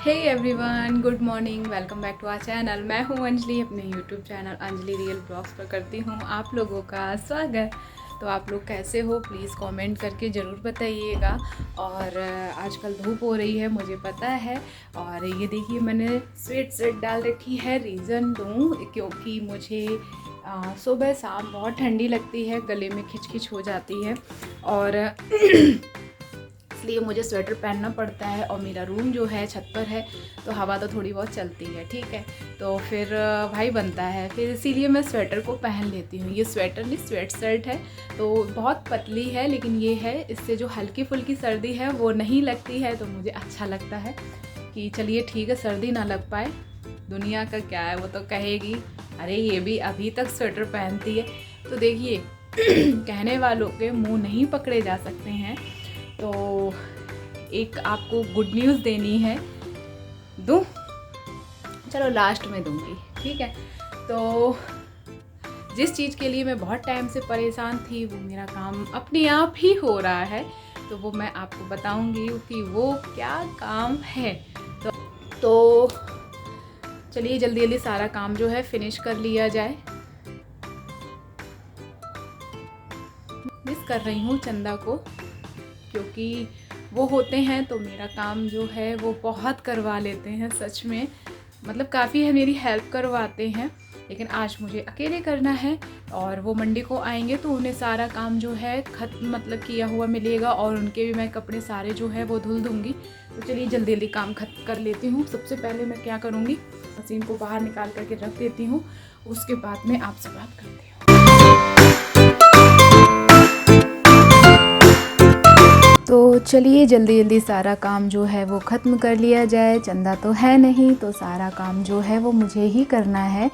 Hey everyone, good morning. Welcome back to our channel. मैं हूं अंजलि, अपने YouTube channel Anjali real blogs पर करती हूं आप लोगों का स्वागत। तो आप लोग कैसे हो, प्लीज़ कमेंट करके ज़रूर बताइएगा। और आजकल धूप हो रही है, मुझे पता है। और ये देखिए, मैंने स्वेट डाल रखी है। रीज़न दूँ क्योंकि मुझे सुबह शाम बहुत ठंडी लगती है, गले में खिचखिच हो जाती है और इसलिए मुझे स्वेटर पहनना पड़ता है। और मेरा रूम जो है छत पर है, तो हवा तो थोड़ी बहुत चलती है, ठीक है। तो फिर भाई बनता है, फिर इसीलिए मैं स्वेटर को पहन लेती हूँ। ये स्वेटर नहीं, स्वेट शर्ट है, तो बहुत पतली है, लेकिन ये है, इससे जो हल्की फुल्की सर्दी है वो नहीं लगती है। तो मुझे अच्छा लगता है कि चलिए ठीक है, सर्दी ना लग पाए। दुनिया का क्या है, वो तो कहेगी अरे ये भी अभी तक स्वेटर पहनती है। तो देखिए कहने वालों के मुँह नहीं पकड़े जा सकते हैं। तो एक आपको गुड न्यूज़ देनी है, दूँ? चलो लास्ट में दूँगी, ठीक है। तो जिस चीज़ के लिए मैं बहुत टाइम से परेशान थी, वो मेरा काम अपने आप ही हो रहा है। तो वो मैं आपको बताऊँगी कि वो क्या काम है। तो चलिए जल्दी जल्दी सारा काम जो है फिनिश कर लिया जाए। मिस कर रही हूँ चंदा को, क्योंकि वो होते हैं तो मेरा काम जो है वो बहुत करवा लेते हैं, सच में। मतलब काफ़ी है, मेरी हेल्प करवाते हैं, लेकिन आज मुझे अकेले करना है। और वो मंडे को आएंगे तो उन्हें सारा काम जो है मतलब किया हुआ मिलेगा, और उनके भी मैं कपड़े सारे जो है वो धुल दूँगी। तो चलिए जल्दी जल्दी काम खत्म कर लेती हूँ। सबसे पहले मैं क्या करूँगी, मशीन को बाहर निकाल करके रख देती हूँ, उसके बाद में आपसे बात करती हूँ। तो चलिए जल्दी जल्दी सारा काम जो है वो ख़त्म कर लिया जाए। चंदा तो है नहीं, तो सारा काम जो है वो मुझे ही करना है।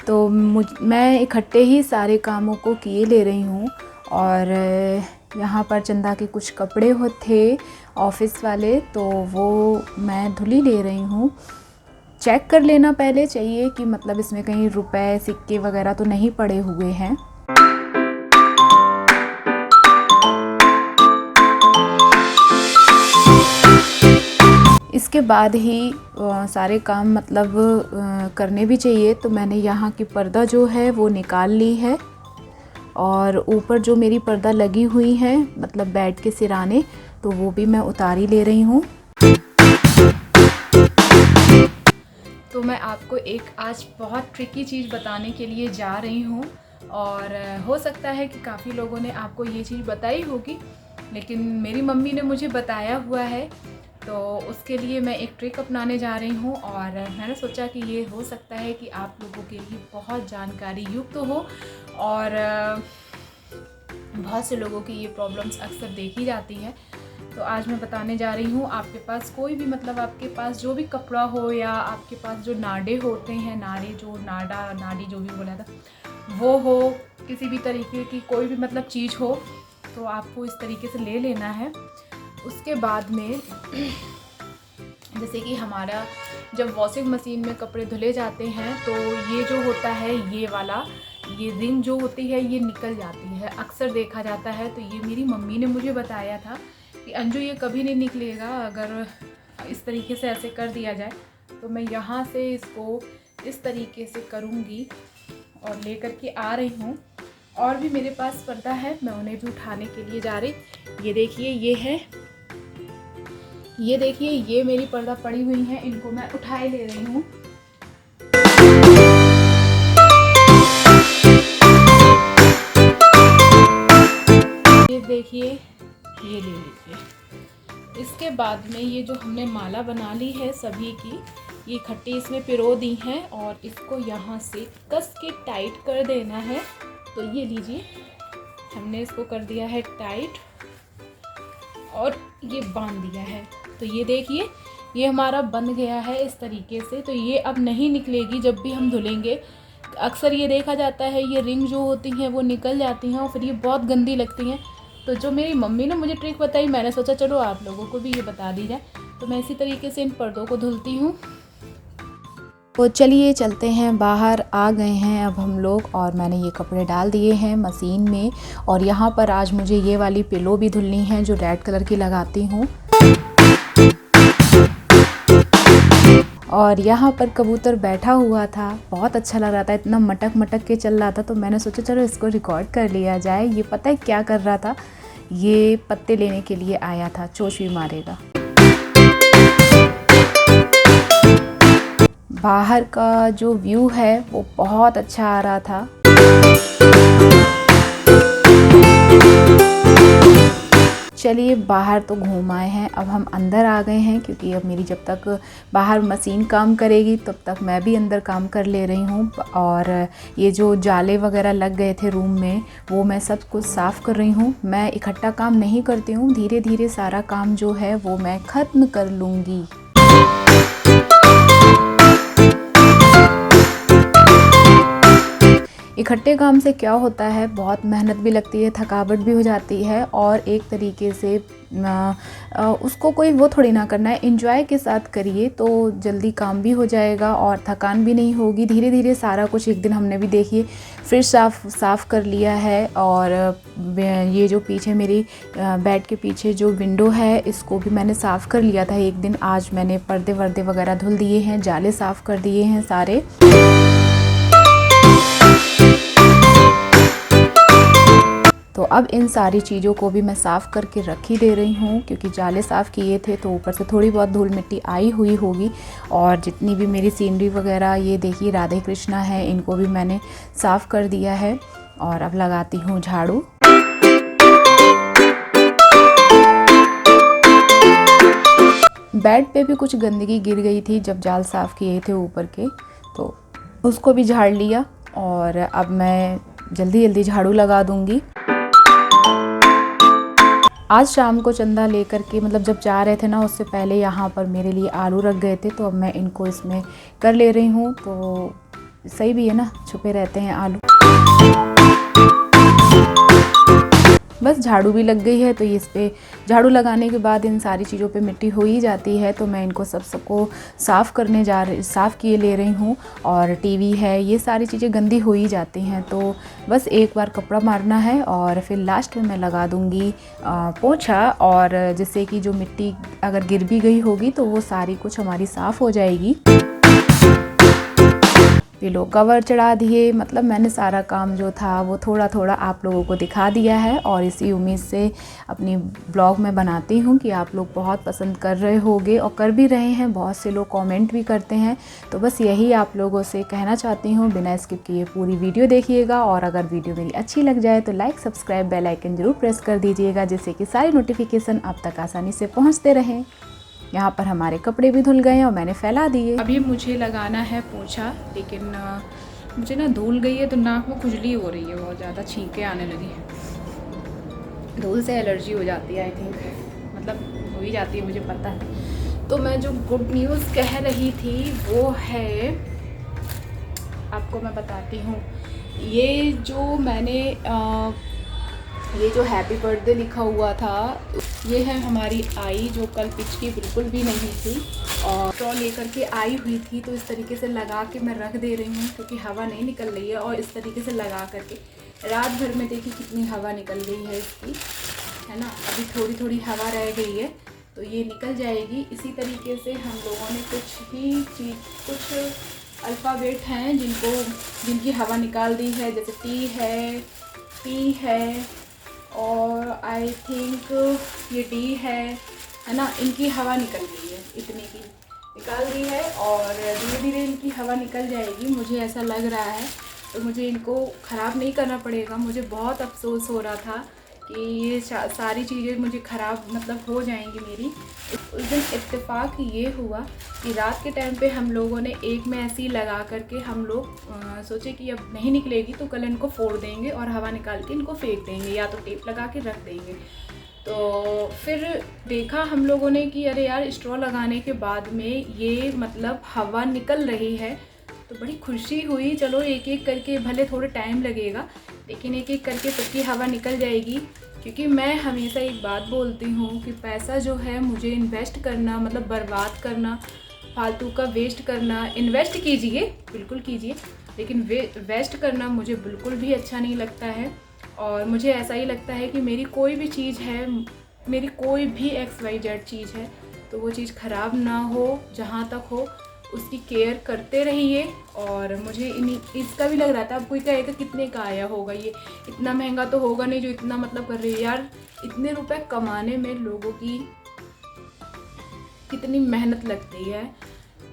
तो मैं इकट्ठे ही सारे कामों को किए ले रही हूँ। और यहाँ पर चंदा के कुछ कपड़े थे ऑफिस वाले, तो वो मैं धुली ले रही हूँ। चेक कर लेना पहले चाहिए कि मतलब इसमें कहीं रुपए सिक्के वगैरह तो नहीं पड़े हुए हैं। इसके बाद ही सारे काम मतलब करने भी चाहिए। तो मैंने यहाँ की पर्दा जो है वो निकाल ली है, और ऊपर जो मेरी पर्दा लगी हुई है मतलब बेड के सिराने, तो वो भी मैं उतारी ले रही हूँ। तो मैं आपको एक आज बहुत ट्रिकी चीज़ बताने के लिए जा रही हूँ। और हो सकता है कि काफ़ी लोगों ने आपको ये चीज़ बताई होगी, लेकिन मेरी मम्मी ने मुझे बताया हुआ है। तो उसके लिए मैं एक ट्रिक अपनाने जा रही हूँ, और मैंने सोचा कि ये हो सकता है कि आप लोगों के लिए बहुत जानकारी युक्त हो। और बहुत से लोगों की ये प्रॉब्लम्स अक्सर देखी जाती है। तो आज मैं बताने जा रही हूँ। आपके पास कोई भी मतलब आपके पास जो भी कपड़ा हो, या आपके पास जो नाडे होते हैं, नाड़ी जो भी बोला था वो हो, किसी भी तरीके की कोई भी मतलब चीज़ हो, तो आपको इस तरीके से ले लेना है। उसके बाद में जैसे कि हमारा जब वॉशिंग मशीन में कपड़े धुले जाते हैं, तो ये जो होता है ये वाला, ये रिंग जो होती है ये निकल जाती है, अक्सर देखा जाता है। तो ये मेरी मम्मी ने मुझे बताया था कि अंजू ये कभी नहीं निकलेगा अगर इस तरीके से ऐसे कर दिया जाए। तो मैं यहाँ से इसको इस तरीके से करूँगी और लेकर के आ रही हूँ। और भी मेरे पास पर्दा है, मैं उन्हें भी उठाने के लिए जा रही। ये देखिए, ये है, ये देखिए, ये मेरी पर्दा पड़ी हुई है, इनको मैं उठाए ले रही हूँ। ये देखिए, ये ले लीजिए। इसके बाद में ये जो हमने माला बना ली है सभी की, ये खट्टी इसमें पिरो दी हैं, और इसको यहाँ से कस के टाइट कर देना है। तो ये लीजिए, हमने इसको कर दिया है टाइट और ये बांध दिया है। तो ये देखिए, ये हमारा बन गया है इस तरीके से। तो ये अब नहीं निकलेगी जब भी हम धुलेंगे। अक्सर ये देखा जाता है, ये रिंग जो होती हैं वो निकल जाती हैं, और फिर ये बहुत गंदी लगती हैं। तो जो मेरी मम्मी ने मुझे ट्रिक बताई, मैंने सोचा चलो आप लोगों को भी ये बता दी जाए। तो मैं इसी तरीके से इन पर्दों को धुलती हूँ। तो चलिए चलते हैं, बाहर आ गए हैं अब हम लोग, और मैंने ये कपड़े डाल दिए हैं मशीन में। और यहाँ पर आज मुझे ये वाली पिलो भी धुलनी है जो रेड कलर की लगाती हूँ। और यहाँ पर कबूतर बैठा हुआ था, बहुत अच्छा लग रहा था, इतना मटक मटक के चल रहा था। तो मैंने सोचा चलो इसको रिकॉर्ड कर लिया जाए। ये पता है क्या कर रहा था, ये पत्ते लेने के लिए आया था, चोंच भी मारेगा। बाहर का जो व्यू है वो बहुत अच्छा आ रहा था। चलिए बाहर तो घूम आए हैं, अब हम अंदर आ गए हैं, क्योंकि अब मेरी जब तक बाहर मशीन काम करेगी तब तक मैं भी अंदर काम कर ले रही हूँ। और ये जो जाले वगैरह लग गए थे रूम में, वो मैं सब कुछ साफ़ कर रही हूँ। मैं इकट्ठा काम नहीं करती हूँ, धीरे धीरे सारा काम जो है वो मैं ख़त्म कर लूँगी। इकट्ठे काम से क्या होता है, बहुत मेहनत भी लगती है, थकावट भी हो जाती है, और एक तरीके से उसको कोई वो थोड़ी ना करना है, एंजॉय के साथ करिए तो जल्दी काम भी हो जाएगा और थकान भी नहीं होगी। धीरे धीरे सारा कुछ, एक दिन हमने भी देखिए फ्रिज साफ़ कर लिया है। और ये जो पीछे मेरी बेड के पीछे जो विंडो है, इसको भी मैंने साफ़ कर लिया था एक दिन। आज मैंने पर्दे वर्दे वगैरह धुल दिए हैं, जाले साफ़ कर दिए हैं सारे। तो अब इन सारी चीज़ों को भी मैं साफ़ करके रख ही दे रही हूँ, क्योंकि जाले साफ़ किए थे तो ऊपर से थोड़ी बहुत धूल मिट्टी आई हुई होगी। और जितनी भी मेरी सीनरी वगैरह, ये देखिए राधे कृष्णा है, इनको भी मैंने साफ़ कर दिया है। और अब लगाती हूँ झाड़ू। बेड पे भी कुछ गंदगी गिर गई थी जब जाल साफ़ किए थे ऊपर के, तो उसको भी झाड़ लिया। और अब मैं जल्दी जल्दी झाड़ू लगा दूँगी। आज शाम को चंदा लेकर के, मतलब जब जा रहे थे ना, उससे पहले यहाँ पर मेरे लिए आलू रख गए थे, तो अब मैं इनको इसमें कर ले रही हूँ। तो सही भी है ना, छुपे रहते हैं आलू। बस झाड़ू भी लग गई है, तो इस पे झाड़ू लगाने के बाद इन सारी चीज़ों पे मिट्टी हो ही जाती है। तो मैं इनको सबको साफ़ किए ले रही हूँ। और टीवी है, ये सारी चीज़ें गंदी हो ही जाती हैं, तो बस एक बार कपड़ा मारना है और फिर लास्ट में मैं लगा दूँगी पोंछा। और जिससे कि जो मिट्टी अगर गिर भी गई होगी तो वो सारी कुछ हमारी साफ़ हो जाएगी। पिलो कवर चढ़ा दिए, मतलब मैंने सारा काम जो था वो थोड़ा थोड़ा आप लोगों को दिखा दिया है। और इसी उम्मीद से अपनी ब्लॉग में बनाती हूँ कि आप लोग बहुत पसंद कर रहे होंगे, और कर भी रहे हैं, बहुत से लोग कमेंट भी करते हैं। तो बस यही आप लोगों से कहना चाहती हूँ, बिना स्किप किए पूरी वीडियो देखिएगा। और अगर वीडियो मेरी अच्छी लग जाए तो लाइक, सब्सक्राइब, बेल आइकन ज़रूर प्रेस कर दीजिएगा, जिससे कि सारी नोटिफिकेशन आप तक आसानी से पहुँचते रहें। यहाँ पर हमारे कपड़े भी धुल गए और मैंने फैला दिए। अभी मुझे लगाना है पोंछा, लेकिन मुझे ना धूल गई है तो नाक में खुजली हो रही है, बहुत ज़्यादा छींके आने लगी हैं। धूल से एलर्जी हो जाती है, आई थिंक, मतलब हो ही जाती है, मुझे पता है। तो मैं जो गुड न्यूज़ कह रही थी वो है, आपको मैं बताती हूँ। ये जो मैंने ये जो हैप्पी बर्थडे लिखा हुआ था, ये है हमारी आई, जो कल पिचकी बिल्कुल भी नहीं थी और स्ट्रॉ लेकर के आई हुई थी। तो इस तरीके से लगा के मैं रख दे रही हूँ, क्योंकि हवा नहीं निकल रही है। और इस तरीके से लगा करके रात भर में देखिए कितनी हवा निकल गई है इसकी, है ना। अभी थोड़ी थोड़ी हवा रह गई है, तो ये निकल जाएगी। इसी तरीके से हम लोगों ने कुछ अल्फ़ाबेट हैं जिनकी हवा निकाल दी है, जैसे टी है, पी है, और आई थिंक ये डी है ना। इनकी हवा निकल गई है, इतनी की निकाल दी है, और धीरे धीरे इनकी हवा निकल जाएगी, मुझे ऐसा लग रहा है। तो मुझे इनको ख़राब नहीं करना पड़ेगा। मुझे बहुत अफसोस हो रहा था कि ये सारी चीज़ें मुझे ख़राब मतलब हो जाएंगी मेरी। उस दिन इत्तेफाक ये हुआ कि रात के टाइम पे हम लोगों ने एक में ऐसी लगा करके हम लोग सोचे कि अब नहीं निकलेगी तो कल इनको फोड़ देंगे और हवा निकाल के इनको फेंक देंगे, या तो टेप लगा के रख देंगे। तो फिर देखा हम लोगों ने कि अरे यार, स्ट्रॉ लगाने के बाद में ये मतलब हवा निकल रही है, तो बड़ी खुशी हुई। चलो एक एक करके, भले थोड़ा टाइम लगेगा, लेकिन एक एक करके सबकी हवा निकल जाएगी। क्योंकि मैं हमेशा एक बात बोलती हूँ कि पैसा जो है मुझे इन्वेस्ट करना, मतलब बर्बाद करना, फालतू का वेस्ट करना, इन्वेस्ट कीजिए, बिल्कुल कीजिए, लेकिन वेस्ट करना मुझे बिल्कुल भी अच्छा नहीं लगता है। और मुझे ऐसा ही लगता है कि मेरी कोई भी चीज़ है, मेरी कोई भी XYZ चीज़ है, तो वो चीज़ ख़राब ना हो, जहाँ तक हो उसकी केयर करते रहिए। और मुझे इसका भी लग रहा था, अब कोई कहेगा कितने का आया होगा, ये इतना महंगा तो होगा नहीं जो इतना मतलब कर रही है। यार इतने रुपए कमाने में लोगों की कितनी मेहनत लगती है।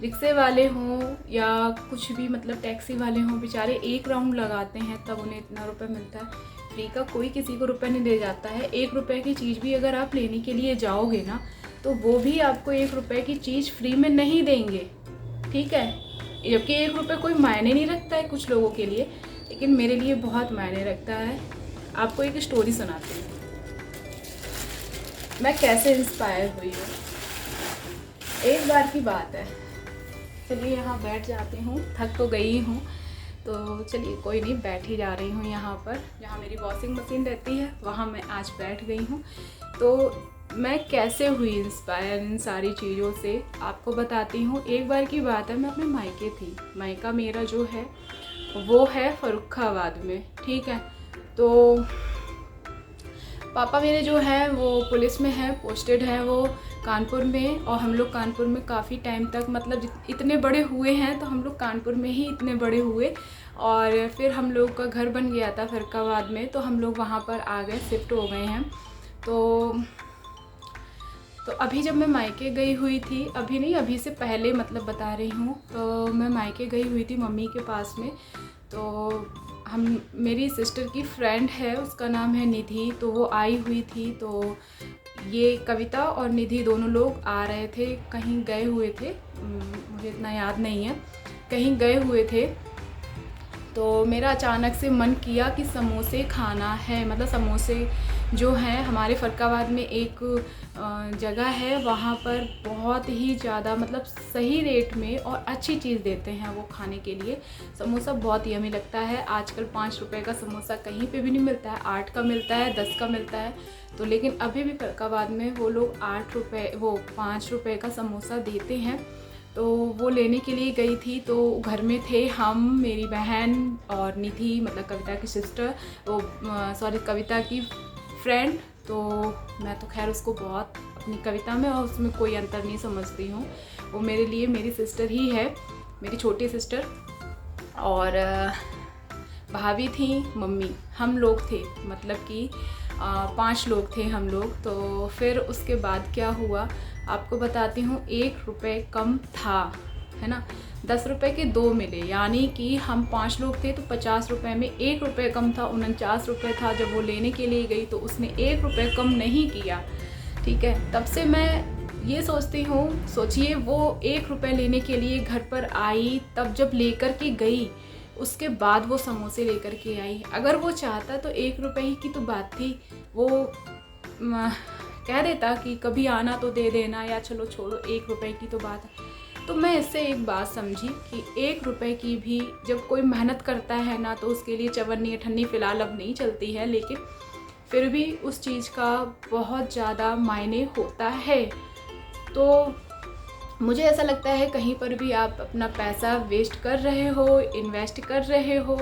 रिक्शे वाले हों या कुछ भी मतलब टैक्सी वाले हों, बेचारे एक राउंड लगाते हैं तब उन्हें इतना रुपए मिलता है। फ्री का कोई किसी को रुपए नहीं दे जाता है। 1 रुपए की चीज़ भी अगर आप लेने के लिए जाओगे ना, तो वो भी आपको 1 रुपए की चीज़ फ्री में नहीं देंगे, ठीक है। जबकि 1 रुपए कोई मायने नहीं रखता है कुछ लोगों के लिए, लेकिन मेरे लिए बहुत मायने रखता है। आपको एक स्टोरी सुनाती हूँ मैं कैसे इंस्पायर हुई हूँ। एक बार की बात है, चलिए यहाँ बैठ जाती हूँ, थक तो गई हूँ तो चलिए कोई नहीं, बैठ ही जा रही हूँ यहाँ पर जहाँ मेरी वॉशिंग मशीन रहती है, वहाँ मैं आज बैठ गई हूँ। तो मैं कैसे हुई इंस्पायर इन सारी चीज़ों से आपको बताती हूँ। एक बार की बात है, मैं अपने मायके थी। मायका मेरा जो है वो है फर्रुखाबाद में, ठीक है। तो पापा मेरे जो हैं वो पुलिस में हैं, पोस्टेड हैं वो कानपुर में। और हम लोग कानपुर में काफ़ी टाइम तक मतलब इतने बड़े हुए हैं, तो हम लोग कानपुर में ही इतने बड़े हुए। और फिर हम लोग का घर बन गया था फर्रुखाबाद में, तो हम लोग वहाँ पर आ गए, शिफ्ट हो गए हैं। तो अभी जब मैं मायके गई हुई थी, अभी नहीं अभी से पहले मतलब बता रही हूँ, तो मैं मायके गई हुई थी मम्मी के पास में। तो मेरी सिस्टर की फ्रेंड है, उसका नाम है निधि, तो वो आई हुई थी। तो ये कविता और निधि दोनों लोग आ रहे थे, कहीं गए हुए थे, मुझे इतना याद नहीं है, कहीं गए हुए थे। तो मेरा अचानक से मन किया कि समोसे खाना है। मतलब समोसे जो हैं हमारे फर्रुखाबाद में एक जगह है, वहाँ पर बहुत ही ज़्यादा मतलब सही रेट में और अच्छी चीज़ देते हैं वो खाने के लिए। समोसा बहुत यम्मी लगता है। आजकल 5 रुपए का समोसा कहीं पे भी नहीं मिलता है, 8 का मिलता है, 10 का मिलता है। तो लेकिन अभी भी फर्रुखाबाद में वो लोग 8 रुपये वो 5 रुपए का समोसा देते हैं। तो वो लेने के लिए गई थी, तो घर में थे हम, मेरी बहन और निधि मतलब कविता की सिस्टर, कविता की फ्रेंड। तो मैं तो खैर उसको बहुत अपनी कविता में और उसमें कोई अंतर नहीं समझती हूँ। वो मेरे लिए मेरी सिस्टर ही है, मेरी छोटी सिस्टर। और भाभी थी, मम्मी, हम लोग थे, मतलब कि 5 लोग थे हम लोग। तो फिर उसके बाद क्या हुआ आपको बताती हूँ। 1 रुपये कम था, है ना, 10 रुपये के 2 मिले, यानी कि हम 5 लोग थे तो 50 रुपये में 1 रुपये कम था, 49 रुपये था। जब वो लेने के लिए गई तो उसने 1 रुपये कम नहीं किया, ठीक है। तब से मैं ये सोचती हूँ, सोचिए वो 1 रुपये लेने के लिए घर पर आई, तब जब लेकर के गई उसके बाद वो समोसे लेकर के आई। अगर वो चाहता तो 1 रुपये ही की तो बात थी, वो कह देता कि कभी आना तो दे देना, या चलो छोड़ो 1 रुपये की तो बात है। तो मैं इससे एक बात समझी कि 1 रुपये की भी जब कोई मेहनत करता है ना, तो उसके लिए चवन्नी अठन्नी फ़िलहाल अब नहीं चलती है, लेकिन फिर भी उस चीज़ का बहुत ज़्यादा मायने होता है। तो मुझे ऐसा लगता है कहीं पर भी आप अपना पैसा वेस्ट कर रहे हो, इन्वेस्ट कर रहे हो,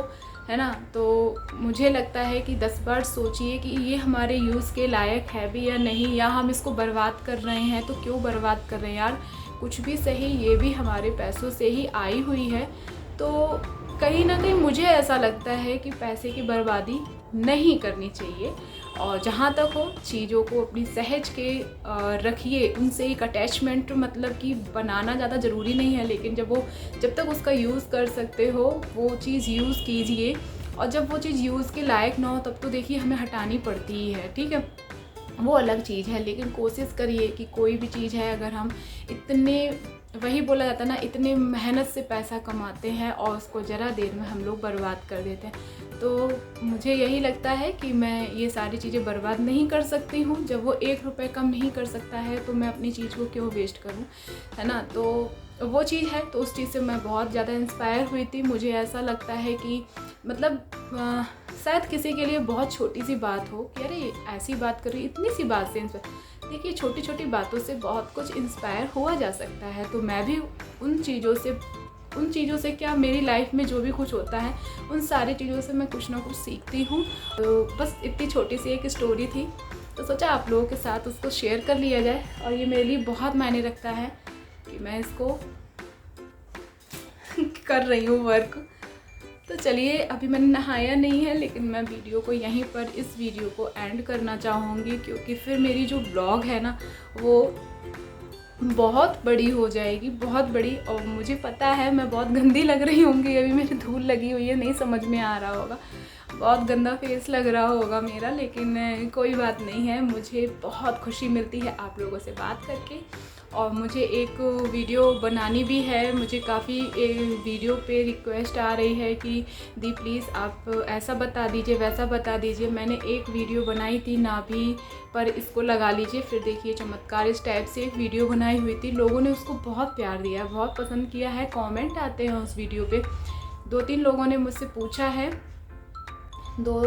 है ना, तो मुझे लगता है कि 10 बार सोचिए कि ये हमारे यूज़ के लायक है भी या नहीं, या हम इसको बर्बाद कर रहे हैं तो क्यों बर्बाद कर रहे हैं। यार कुछ भी सही, ये भी हमारे पैसों से ही आई हुई है। तो कहीं ना कहीं मुझे ऐसा लगता है कि पैसे की बर्बादी नहीं करनी चाहिए। और जहाँ तक हो चीज़ों को अपनी सहज के रखिए, उनसे एक अटैचमेंट मतलब कि बनाना ज़्यादा ज़रूरी नहीं है, लेकिन जब तक उसका यूज़ कर सकते हो वो चीज़ यूज़ कीजिए। और जब वो चीज़ यूज़ के लायक ना हो तब तो देखिए हमें हटानी पड़ती ही है, ठीक है, वो अलग चीज़ है। लेकिन कोशिश करिए कि कोई भी चीज़ है, अगर हम इतने, वही बोला जाता है ना, इतने मेहनत से पैसा कमाते हैं और उसको ज़रा देर में हम लोग बर्बाद कर देते हैं। तो मुझे यही लगता है कि मैं ये सारी चीज़ें बर्बाद नहीं कर सकती हूँ। जब वो 1 रुपये कम नहीं कर सकता है तो मैं अपनी चीज़ को क्यों वेस्ट करूँ, है ना। तो वो चीज़ है, तो उस चीज़ से मैं बहुत ज़्यादा इंस्पायर हुई थी। मुझे ऐसा लगता है कि मतलब शायद किसी के लिए बहुत छोटी सी बात हो कि अरे ऐसी बात कर रही, इतनी सी बात से इंस्पायर। देखिए छोटी छोटी बातों से बहुत कुछ इंस्पायर हुआ जा सकता है। तो मैं भी उन चीज़ों से क्या, मेरी लाइफ में जो भी कुछ होता है उन सारी चीज़ों से मैं कुछ ना कुछ सीखती हूँ। तो बस इतनी छोटी सी एक स्टोरी थी, तो सोचा आप लोगों के साथ उसको शेयर कर लिया जाए। और ये मेरे लिए बहुत मायने रखता है कि मैं इसको कर रही हूँ वर्क। तो चलिए, अभी मैंने नहाया नहीं है, लेकिन मैं वीडियो को यहीं पर इस वीडियो को एंड करना चाहूँगी, क्योंकि फिर मेरी जो ब्लॉग है ना वो बहुत बड़ी हो जाएगी, बहुत बड़ी। और मुझे पता है मैं बहुत गंदी लग रही होंगी, अभी मेरी धूल लगी हुई है, नहीं समझ में आ रहा होगा, बहुत गंदा फेस लग रहा होगा मेरा, लेकिन कोई बात नहीं है। मुझे बहुत खुशी मिलती है आप लोगों से बात करके, और मुझे एक वीडियो बनानी भी है। मुझे काफ़ी वीडियो पे रिक्वेस्ट आ रही है कि दी प्लीज़ आप ऐसा बता दीजिए, वैसा बता दीजिए। मैंने एक वीडियो बनाई थी नाभि पर इसको लगा लीजिए, फिर देखिए चमत्कार, इस टाइप से एक वीडियो बनाई हुई थी। लोगों ने उसको बहुत प्यार दिया, बहुत पसंद किया है, कमेंट आते हैं उस वीडियो पे। 2-3 लोगों ने मुझसे पूछा है, 2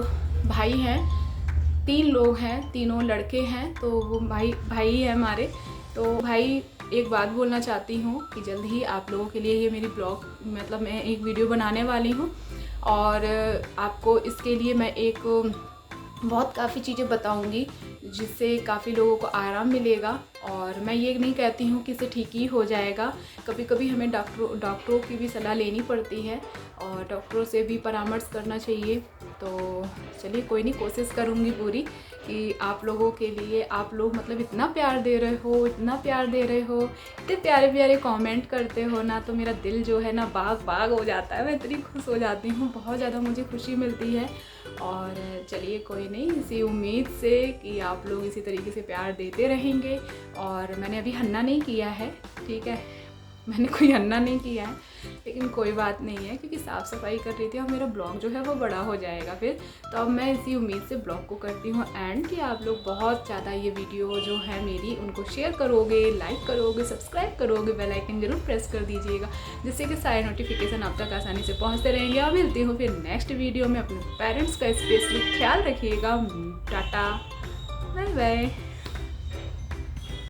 भाई हैं, 3 लोग हैं, तीनों लड़के हैं, तो वो भाई है हमारे। तो भाई, एक बात बोलना चाहती हूँ कि जल्द ही आप लोगों के लिए ये मेरी ब्लॉग, मतलब मैं एक वीडियो बनाने वाली हूँ, और आपको इसके लिए मैं एक बहुत काफ़ी चीज़ें बताऊँगी जिससे काफ़ी लोगों को आराम मिलेगा। और मैं ये नहीं कहती हूँ कि इसे ठीक ही हो जाएगा, कभी कभी हमें डॉक्टरों की भी सलाह लेनी पड़ती है, और डॉक्टरों से भी परामर्श करना चाहिए। तो चलिए, कोई नहीं, कोशिश करूँगी पूरी कि आप लोगों के लिए, आप लोग मतलब इतना प्यार दे रहे हो, इतना प्यार दे रहे हो, इतने प्यारे प्यारे कमेंट करते हो ना, तो मेरा दिल जो है ना बाग बाग हो जाता है, मैं इतनी खुश हो जाती हूँ, बहुत ज़्यादा मुझे खुशी मिलती है। और चलिए, कोई नहीं, इसी उम्मीद से कि आप लोग इसी तरीके से प्यार देते रहेंगे। और मैंने अभी हन्ना नहीं किया है, ठीक है, मैंने कोई हन्ना नहीं किया है, लेकिन कोई बात नहीं है, क्योंकि साफ़ सफाई कर रही थी और मेरा ब्लॉग जो है वो बड़ा हो जाएगा फिर। तो अब मैं इसी उम्मीद से ब्लॉग को करती हूँ एंड, कि आप लोग बहुत ज़्यादा ये वीडियो जो है मेरी उनको शेयर करोगे, लाइक करोगे, सब्सक्राइब करोगे, बेल आइकन जरूर प्रेस कर दीजिएगा, जिससे कि सारे नोटिफिकेशन आप तक आसानी से पहुँचते रहेंगे। और मिलती हूँ फिर नेक्स्ट वीडियो में। अपने पेरेंट्स का स्पेशली ख्याल रखिएगा। Tata, bye bye.